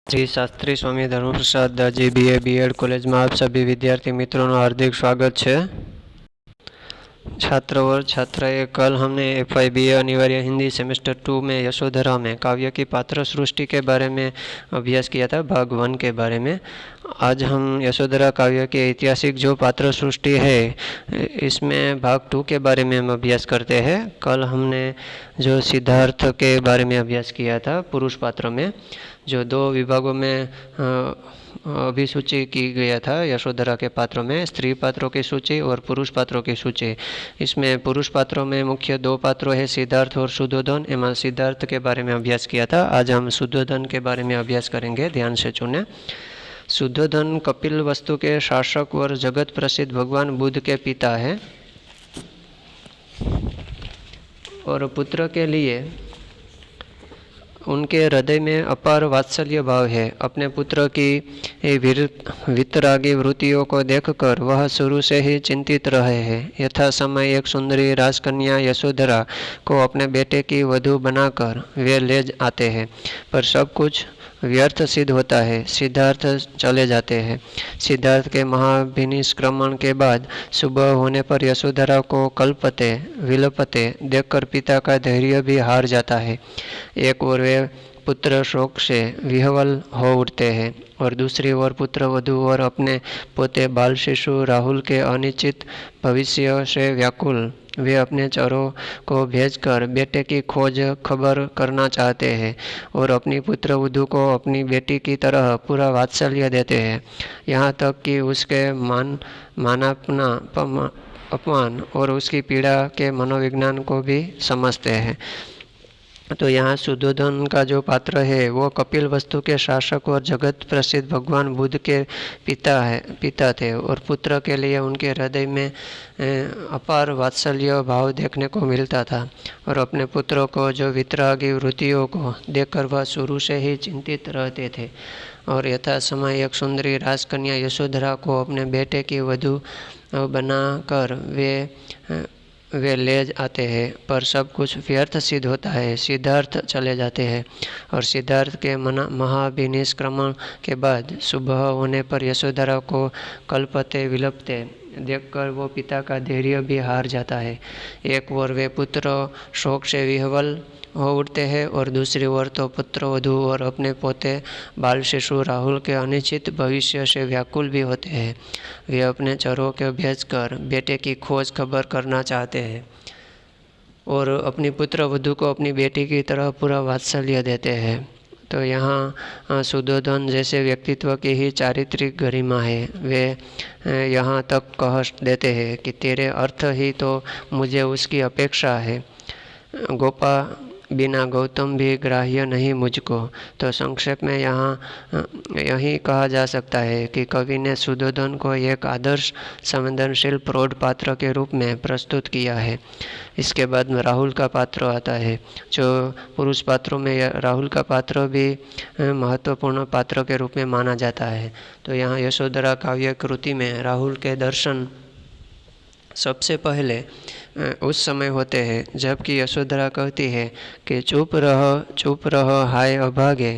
श्री शास्त्री स्वामी धर्मप्रसाद दाजी BA BEd college में आप सभी विद्यार्थी मित्रों का हार्दिक स्वागत है। छात्र और छात्राएं, कल हमने FY BA अनिवार्य हिंदी सेमेस्टर 2 में यशोधरा में काव्य की पात्र सृष्टि के बारे में अभ्यास किया था, भाग 1 के बारे में। आज हम यशोधरा काव्य के ऐतिहासिक जो पात्र सृष्टि है इसमें भाग 2 के बारे में हम अभ्यास करते हैं। कल हमने जो सिद्धार्थ के बारे में अभ्यास किया था पुरुष पात्र में, जो 2 विभागों में अभिसूची की गया था यशोधरा के पात्रों में, स्त्री पात्रों की सूची और पुरुष पात्रों की सूची। इसमें पुरुष पात्रों में मुख्य 2 पात्रों है, सिद्धार्थ और शुद्धोधन। एवं सिद्धार्थ के बारे में अभ्यास किया था। आज हम शुद्धोधन के बारे में अभ्यास करेंगे, ध्यान से चुनें। शुद्धोधन कपिल वस्तु के शासक और जगत प्रसिद्ध भगवान बुद्ध के पिता है और पुत्र के लिए उनके हृदय में अपार वात्सल्य भाव है। अपने पुत्र की वितरागी वृत्तियों को देखकर वह शुरू से ही चिंतित रहे हैं। यथा समय एक सुंदरी राजकन्या यशोधरा को अपने बेटे की वधू बनाकर वे ले आते हैं, पर सब कुछ व्यर्थ सिद्ध होता है। सिद्धार्थ चले जाते हैं। सिद्धार्थ के महाभिनिष्क्रमण के बाद सुबह होने पर यशोधरा को कल्पते विलपते देखकर पिता का धैर्य भी हार जाता है। एक ओर वे पुत्र शोक से विह्वल हो उठते हैं और दूसरी ओर पुत्र वधू और अपने पोते बाल शिशु राहुल के अनिश्चित भविष्य से व्याकुल। वे अपने चरों को भेजकर बेटे की खोज खबर करना चाहते हैं और अपनी पुत्र वधू को अपनी बेटी की तरह पूरा वात्सल्य देते हैं, यहाँ तक कि उसके अपमान और उसकी पीड़ा के मनोविज्ञान को भी समझते हैं। तो यहाँ शुद्धोधन का जो पात्र है वो कपिल वस्तु के शासक और जगत प्रसिद्ध भगवान बुद्ध के पिता थे और पुत्र के लिए उनके हृदय में अपार वात्सल्य भाव देखने को मिलता था और अपने पुत्रों को जो वितरागी वृत्तियों को देखकर वह शुरू से ही चिंतित रहते थे। और यथा समय एक सुंदरी राजकन्या यशोधरा को अपने बेटे की वधू बनाकर वे ले आते हैं, पर सब कुछ व्यर्थ सिद्ध होता है। सिद्धार्थ चले जाते हैं और सिद्धार्थ के महाभिनिष्क्रमण के बाद सुबह होने पर यशोधरा को कल्पते विलपते देखकर वो पिता का धैर्य भी हार जाता है। एक ओर वे पुत्र शोक से विह्वल हो उठते हैं और दूसरी ओर तो पुत्र वधू और अपने पोते बाल शिशु राहुल के अनिश्चित भविष्य से व्याकुल भी होते हैं। वे अपने चरों को भेजकर बेटे की खोज खबर करना चाहते हैं और अपनी पुत्र वधू को अपनी बेटी की तरह पूरा वात्सल्य देते हैं। तो यहाँ शुद्धोधन जैसे व्यक्तित्व की ही चारित्रिक गरिमा है। वे यहाँ तक कह देते हैं कि तेरे अर्थ ही तो मुझे उसकी अपेक्षा है, गोपा बिना गौतम भी ग्राह्य नहीं मुझको। तो संक्षेप में यहाँ यही कहा जा सकता है कि कवि ने शुद्धोधन को एक आदर्श संवेदनशील प्रौढ़ पात्र के रूप में प्रस्तुत किया है। इसके बाद में राहुल का पात्र आता है, जो पुरुष पात्रों में राहुल का पात्र भी महत्वपूर्ण पात्र के रूप में माना जाता है। तो यहाँ यशोधरा काव्य कृति में राहुल के दर्शन सबसे पहले उस समय होते हैं जबकि यशोधरा कहती है कि चुप रहो हाय अभागे,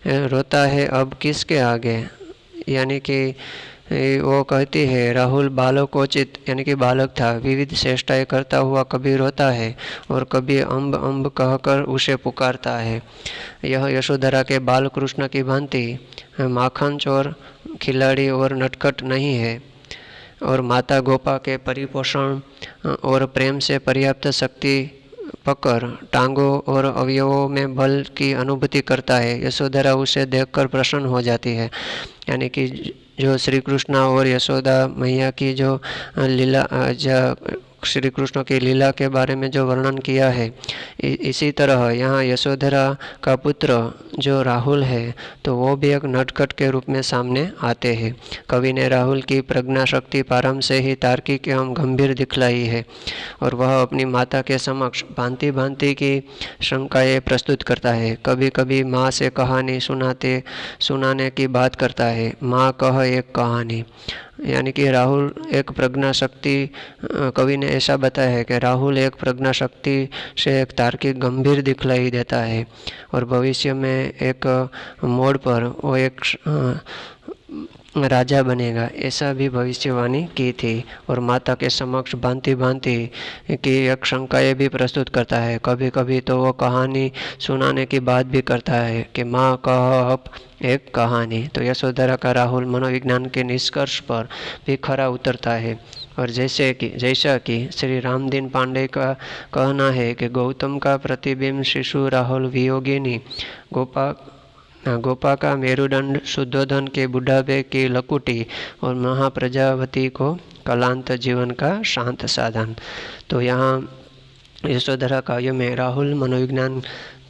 रोता है अब किसके आगे। यानी कि वो कहती है राहुल बालकोचित यानी कि बालक था, विविध चेष्टाएं करता हुआ कभी रोता है और कभी अम्ब अम्ब कहकर उसे पुकारता है। यह यशोधरा के बाल कृष्ण की भांति माखन चोर खिलाड़ी और नटखट नहीं है और माता गोपा के परिपोषण और प्रेम से पर्याप्त शक्ति पकड़ टांगों और अवयवों में बल की अनुभूति करता है। यशोधरा उसे देखकर प्रसन्न हो जाती है। यानी कि जो श्री कृष्ण और यशोदा मैया की जो लीला श्री कृष्ण की लीला के बारे में जो वर्णन किया है, इसी तरह यहाँ यशोधरा का पुत्र जो राहुल है तो वो भी एक नटखट के रूप में सामने आते हैं। कवि ने राहुल की प्रज्ञा शक्ति प्रारंभ से ही तार्किक एवं गंभीर दिखलाई है और वह अपनी माता के समक्ष भांति भांति की शंकाएँ प्रस्तुत करता है। कभी कभी माँ से कहानी सुनाने की बात करता है, माँ कह एक कहानी। यानी कि राहुल एक प्रज्ञा शक्ति, कवि ने ऐसा बताया है कि राहुल एक प्रज्ञा शक्ति से एक तार्किक गंभीर दिखलाई देता है और भविष्य में एक मोड़ पर वो एक राजा बनेगा, ऐसा भी भविष्यवाणी की थी। और माता के समक्ष भांति भांति की एक शंकाएँ भी प्रस्तुत करता है। कभी कभी तो वो कहानी सुनाने की बात भी करता है कि माँ कह अब एक कहानी। तो यशोधरा का राहुल मनोविज्ञान के निष्कर्ष पर भी खरा उतरता है। और जैसा कि श्री रामदीन पांडे का कहना है कि गौतम का प्रतिबिंब शिशु राहुल वियोगिनी, गोपा का मेरुदंड, शुद्धोधन के बुढ़ापे की लकुटी और महाप्रजावती को कलांत जीवन का शांत साधन। तो यहाँ यशोधरा काव्य में राहुल मनोविज्ञान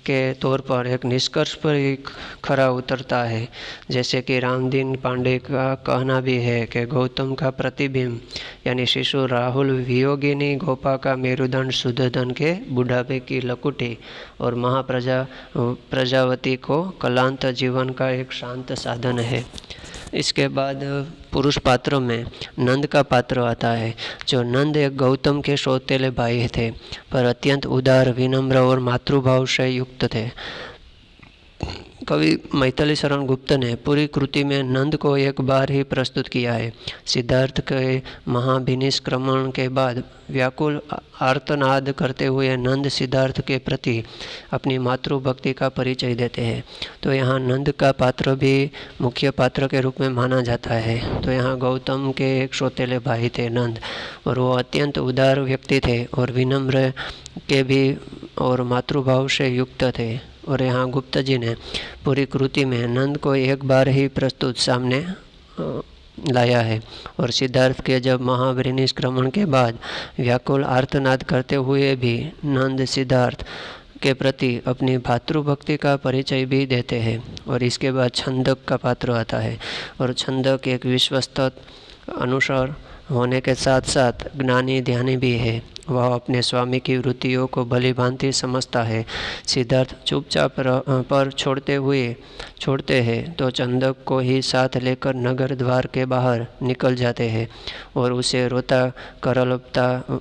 के तौर पर एक निष्कर्ष पर एक खरा उतरता है। जैसे कि रामदीन पांडे का कहना भी है कि गौतम का प्रतिबिंब यानी शिशु राहुल वियोगिनी, गोपा का मेरुदंड, शुद्धोधन के बुढ़ापे की लकुटी और प्रजावती को कलांत जीवन का एक शांत साधन है। इसके बाद पुरुष पात्रों में नंद का पात्र आता है। जो नंद एक गौतम के सौतेले भाई थे, पर अत्यंत उदार, विनम्र और मातृभाव से युक्त थे। कवि मैथिली शरण गुप्त ने पूरी कृति में नंद को एक बार ही प्रस्तुत किया है। सिद्धार्थ के महाभिनिष्क्रमण के बाद व्याकुल आर्तनाद करते हुए नंद सिद्धार्थ के प्रति अपनी मातृभक्ति का परिचय देते हैं। तो यहाँ नंद का पात्र भी मुख्य पात्र के रूप में माना जाता है। तो यहाँ गौतम के एक सौतेले भाई थे नंद, और वो अत्यंत उदार व्यक्ति थे और विनम्र के भी और मातृभाव से युक्त थे। और यहाँ गुप्त जी ने पूरी कृति में नंद को एक बार ही प्रस्तुत सामने लाया है। और सिद्धार्थ के जब महाभिनिष्क्रमण के बाद व्याकुल आर्तनाद करते हुए भी नंद सिद्धार्थ के प्रति अपनी भातृभक्ति का परिचय भी देते हैं। और इसके बाद छंदक का पात्र आता है। और छंदक एक विश्वस्त अनुसार होने के साथ साथ ज्ञानी ध्यानी भी है। वह अपने स्वामी की वृत्तियों को भली भांति समझता है। सिद्धार्थ चुपचाप पर छोड़ते हैं तो चंदक को ही साथ लेकर नगर द्वार के बाहर निकल जाते हैं और उसे रोता करलपता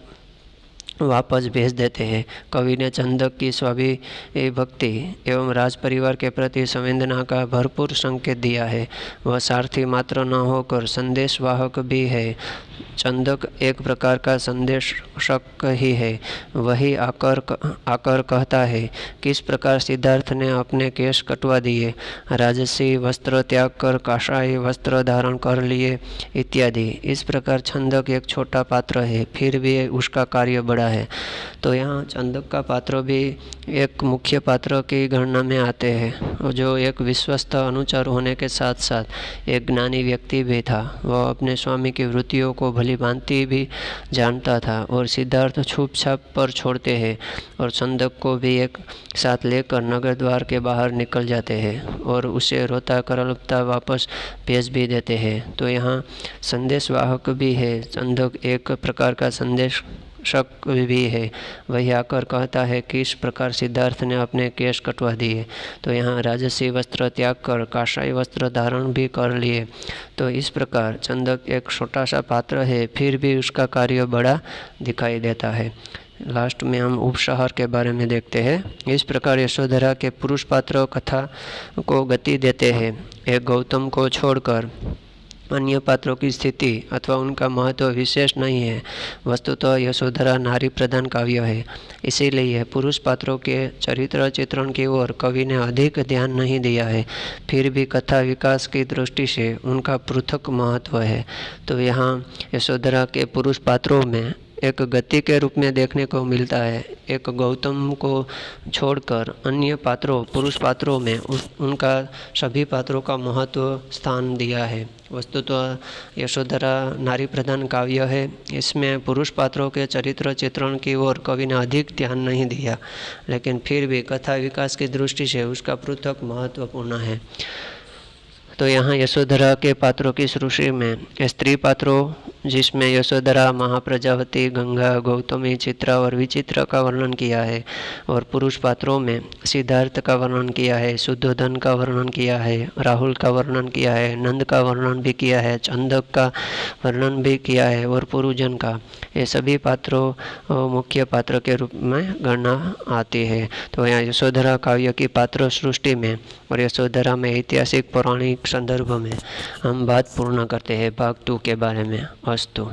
वापस भेज देते हैं। कवि ने चंदक की स्वामी भक्ति एवं राज परिवार के प्रति संवेदना का भरपूर संकेत दिया है। वह सारथी मात्र न होकर संदेशवाहक भी है। चंदक एक प्रकार का संदेशक ही है। वही आकर कहता है किस प्रकार सिद्धार्थ ने अपने केश कटवा दिए, राजसी वस्त्र त्याग कर काषाय वस्त्र धारण कर लिए इत्यादि। इस प्रकार चंदक एक छोटा पात्र है, फिर भी उसका कार्य बड़ा है। तो यहाँ चंदक का पात्र भी एक मुख्य पात्र की गणना में आते हैं, जो एक विश्वस्त अनुचर होने के साथ साथ एक ज्ञानी व्यक्ति भी था। वह अपने स्वामी की वृत्तियों को भली भांति भी जानता था। और सिद्धार्थ छुप छाप पर छोड़ते हैं और चंदक को भी एक साथ लेकर नगर द्वार के बाहर निकल जाते हैं और उसे रोता करलपता वापस भेज भी देते हैं। तो यहाँ संदेशवाहक भी है। चंदक एक प्रकार का संदेश शक भी है। वही आकर कहता है कि इस प्रकार सिद्धार्थ ने अपने केश कटवा दिए। तो यहाँ राजसी वस्त्र त्याग कर काषाय वस्त्र धारण भी कर लिए। तो इस प्रकार चंदक एक छोटा सा पात्र है, फिर भी उसका कार्य बड़ा दिखाई देता है। लास्ट में हम उपसहार के बारे में देखते हैं। इस प्रकार यशोधरा के पुरुष पात्र कथा को गति देते हैं। एक गौतम को छोड़कर अन्य पात्रों की स्थिति अथवा उनका महत्व विशेष नहीं है। वस्तुतः यशोधरा नारी प्रधान काव्य है, इसीलिए पुरुष पात्रों के चरित्र चित्रण की ओर कवि ने अधिक ध्यान नहीं दिया है। फिर भी कथा विकास की दृष्टि से उनका पृथक महत्व है। तो यहाँ यशोधरा के पुरुष पात्रों में एक गति के रूप में देखने को मिलता है। एक गौतम को छोड़कर अन्य पुरुष पात्रों में उनका सभी पात्रों का महत्व स्थान दिया है। वस्तुतः यशोधरा नारी प्रधान काव्य है, इसमें पुरुष पात्रों के चरित्र चित्रण की ओर कवि ने अधिक ध्यान नहीं दिया, लेकिन फिर भी कथा विकास की दृष्टि से उसका पृथक महत्वपूर्ण है। तो यहाँ यशोधरा के पात्रों की सृष्टि में स्त्री पात्रों जिसमें यशोधरा, महाप्रजावती, गंगा, गौतमी, चित्रा और विचित्र का वर्णन किया है, और पुरुष पात्रों में सिद्धार्थ का वर्णन किया है, शुद्धोधन का वर्णन किया है, राहुल का वर्णन किया है, नंद का वर्णन भी किया है, चंदक का वर्णन भी किया है और पुरुजन का। ये सभी पात्रों मुख्य पात्र के रूप में गणना आती है। तो यहाँ यशोधरा काव्य की पात्र सृष्टि में और यशोधरा में ऐतिहासिक पौराणिक संदर्भ में हम बात पूर्ण करते हैं भाग 2 के बारे में। अस्तु।